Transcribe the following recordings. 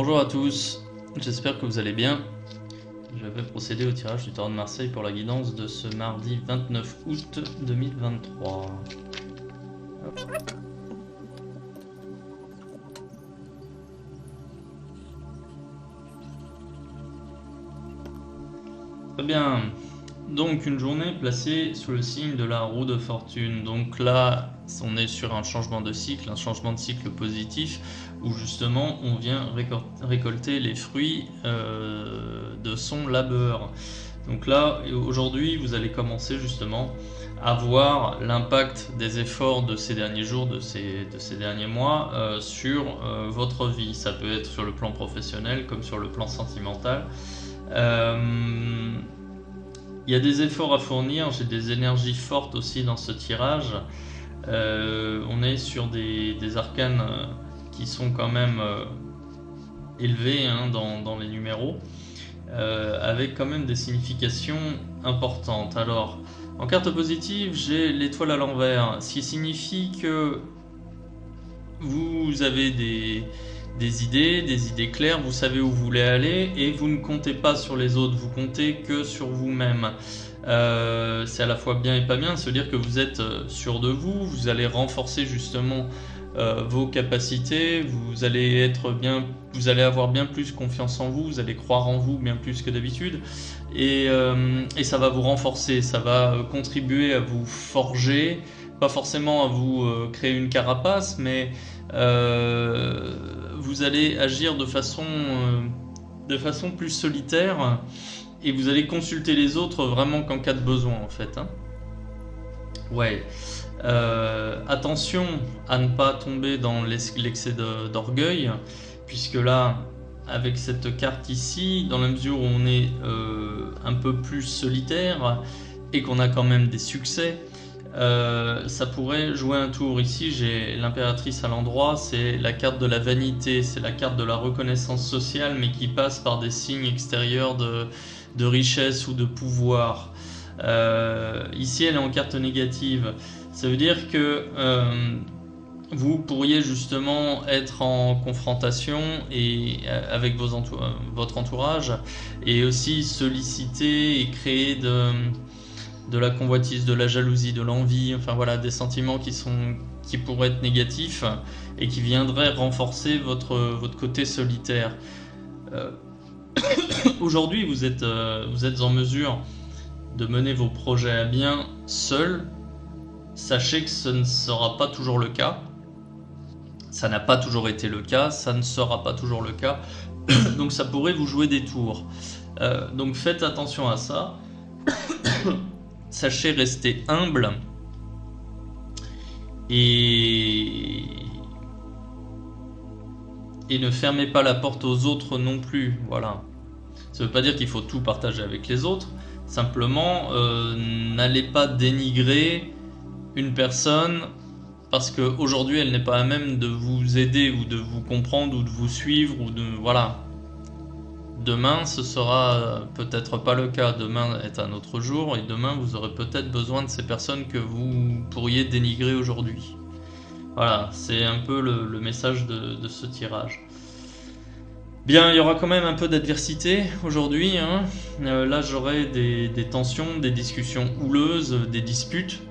Bonjour à tous, j'espère que vous allez bien. Je vais procéder au tirage du Tarot de Marseille pour la guidance de ce mardi 29 août 2023. Hop. Très bien, donc une journée placée sous le signe de la roue de fortune. Donc là, on est sur un changement de cycle positif, où justement on vient récolter les fruits de son labeur. Donc là, aujourd'hui, vous allez commencer justement à voir l'impact des efforts de ces derniers jours, de ces derniers mois sur votre vie. Ça peut être sur le plan professionnel comme sur le plan sentimental. Il y a des efforts à fournir, j'ai des énergies fortes aussi dans ce tirage. On est sur des arcanes qui sont quand même élevés dans les numéros, avec quand même des significations importantes. Alors, en carte positive, j'ai l'étoile à l'envers, ce qui signifie que vous avez des idées claires, vous savez où vous voulez aller et vous ne comptez pas sur les autres, vous comptez que sur vous-même. C'est à la fois bien et pas bien, se dire que vous êtes sûr de vous, vous allez renforcer justement vos capacités, vous allez avoir bien plus confiance en vous, vous allez croire en vous bien plus que d'habitude et ça va vous renforcer, ça va contribuer à vous forger, pas forcément à vous créer une carapace, mais vous allez agir de façon plus solitaire et vous allez consulter les autres vraiment qu'en cas de besoin en fait. Ouais. Attention à ne pas tomber dans l'excès d'orgueil, puisque là, avec cette carte ici, dans la mesure où on est un peu plus solitaire et qu'on a quand même des succès, ça pourrait jouer un tour. Ici j'ai l'impératrice à l'endroit, c'est la carte de la vanité, c'est la carte de la reconnaissance sociale, mais qui passe par des signes extérieurs de richesse ou de pouvoir. Ici elle est en carte négative, ça veut dire que vous pourriez justement être en confrontation avec votre entourage, et aussi solliciter et créer de la convoitise, de la jalousie, de l'envie, enfin voilà, des sentiments qui pourraient être négatifs et qui viendraient renforcer votre côté solitaire. Aujourd'hui, vous êtes en mesure de mener vos projets à bien seul. Sachez que ce ne sera pas toujours le cas. Ça n'a pas toujours été le cas, ça ne sera pas toujours le cas. Donc ça pourrait vous jouer des tours. Donc faites attention à ça. Sachez rester humble et ne fermez pas la porte aux autres non plus. Voilà. Ça ne veut pas dire qu'il faut tout partager avec les autres. Simplement, n'allez pas dénigrer une personne parce qu'aujourd'hui elle n'est pas à même de vous aider ou de vous comprendre ou de vous suivre ou de voilà. Demain ce sera peut-être pas le cas, demain est un autre jour et demain vous aurez peut-être besoin de ces personnes que vous pourriez dénigrer aujourd'hui. Voilà, c'est un peu le message de ce tirage. Bien, il y aura quand même un peu d'adversité aujourd'hui. Là j'aurai des tensions, des discussions houleuses, des disputes.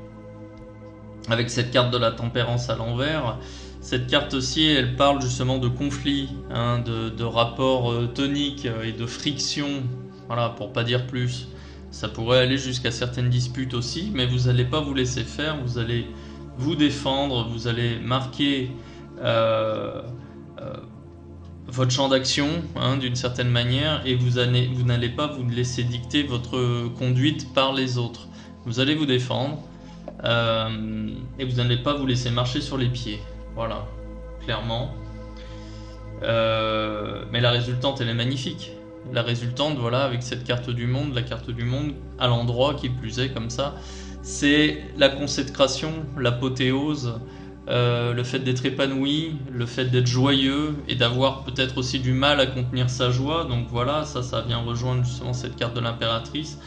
Avec cette carte de la tempérance à l'envers, cette carte aussi, elle parle justement de conflits, de rapports toniques et de frictions, voilà, pour pas dire plus. Ça pourrait aller jusqu'à certaines disputes aussi, mais vous n'allez pas vous laisser faire, vous allez vous défendre, vous allez marquer votre champ d'action d'une certaine manière, et vous n'allez pas vous laisser dicter votre conduite par les autres. Vous allez vous défendre. Et vous n'allez pas vous laisser marcher sur les pieds, voilà, clairement. Mais la résultante, elle est magnifique. La résultante, voilà, avec cette carte du monde, la carte du monde à l'endroit qui plus est comme ça, c'est la consécration, l'apothéose, le fait d'être épanoui, le fait d'être joyeux et d'avoir peut-être aussi du mal à contenir sa joie. Donc voilà, ça vient rejoindre justement cette carte de l'impératrice.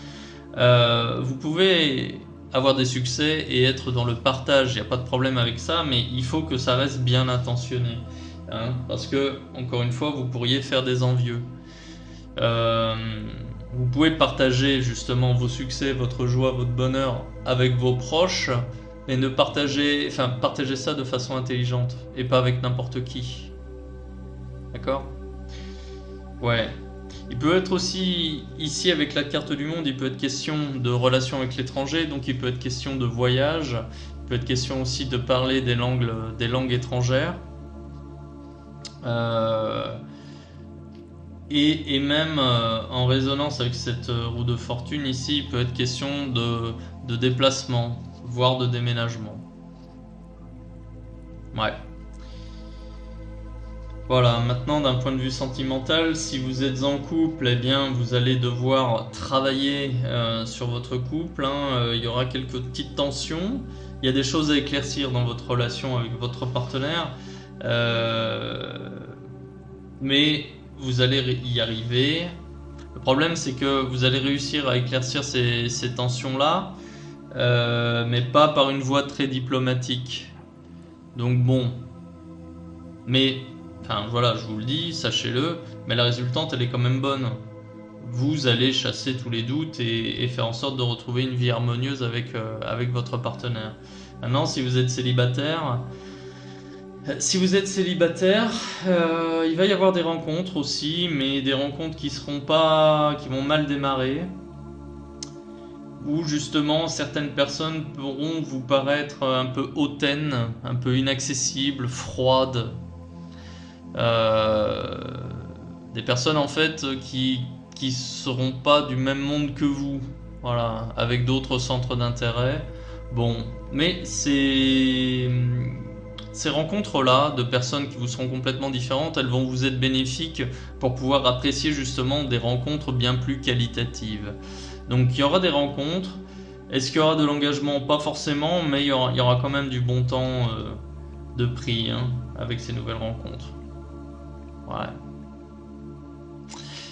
Vous pouvez avoir des succès et être dans le partage, il n'y a pas de problème avec ça, mais il faut que ça reste bien intentionné. hein, parce que, encore une fois, vous pourriez faire des envieux. Vous pouvez partager justement vos succès, votre joie, votre bonheur avec vos proches, mais ne partagez ça de façon intelligente et pas avec n'importe qui. D'accord? Ouais. Il peut être aussi, ici avec la carte du monde, il peut être question de relations avec l'étranger, donc il peut être question de voyage, il peut être question aussi de parler des langues étrangères. Et même en résonance avec cette roue de fortune ici, il peut être question de déplacement, voire de déménagement. Ouais. Voilà, maintenant d'un point de vue sentimental, si vous êtes en couple, eh bien vous allez devoir travailler sur votre couple, hein. Il y aura quelques petites tensions, il y a des choses à éclaircir dans votre relation avec votre partenaire, mais vous allez y arriver. Le problème c'est que vous allez réussir à éclaircir ces tensions-là, mais pas par une voie très diplomatique. Donc bon, mais... Enfin voilà, je vous le dis, sachez-le, mais la résultante elle est quand même bonne. Vous allez chasser tous les doutes et faire en sorte de retrouver une vie harmonieuse avec votre partenaire. Maintenant, si vous êtes célibataire, il va y avoir des rencontres aussi, mais des rencontres qui vont mal démarrer, où justement certaines personnes pourront vous paraître un peu hautaines, un peu inaccessibles, froides. Des personnes en fait qui seront pas du même monde que vous, voilà, avec d'autres centres d'intérêt. Bon, mais ces rencontres-là de personnes qui vous seront complètement différentes, elles vont vous être bénéfiques pour pouvoir apprécier justement des rencontres bien plus qualitatives. Donc il y aura des rencontres. Est-ce qu'il y aura de l'engagement? Pas forcément, mais il y aura quand même du bon temps de pris, hein, avec ces nouvelles rencontres. Ouais.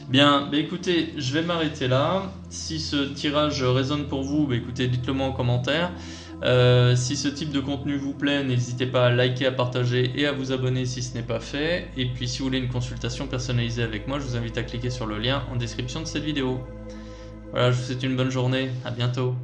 Bien, bah écoutez, je vais m'arrêter là. Si ce tirage résonne pour vous, bah écoutez, dites-le moi en commentaire. Si ce type de contenu vous plaît, n'hésitez pas à liker, à partager et à vous abonner si ce n'est pas fait. Et puis si vous voulez une consultation personnalisée avec moi, je vous invite à cliquer sur le lien en description de cette vidéo. Voilà, je vous souhaite une bonne journée, à bientôt.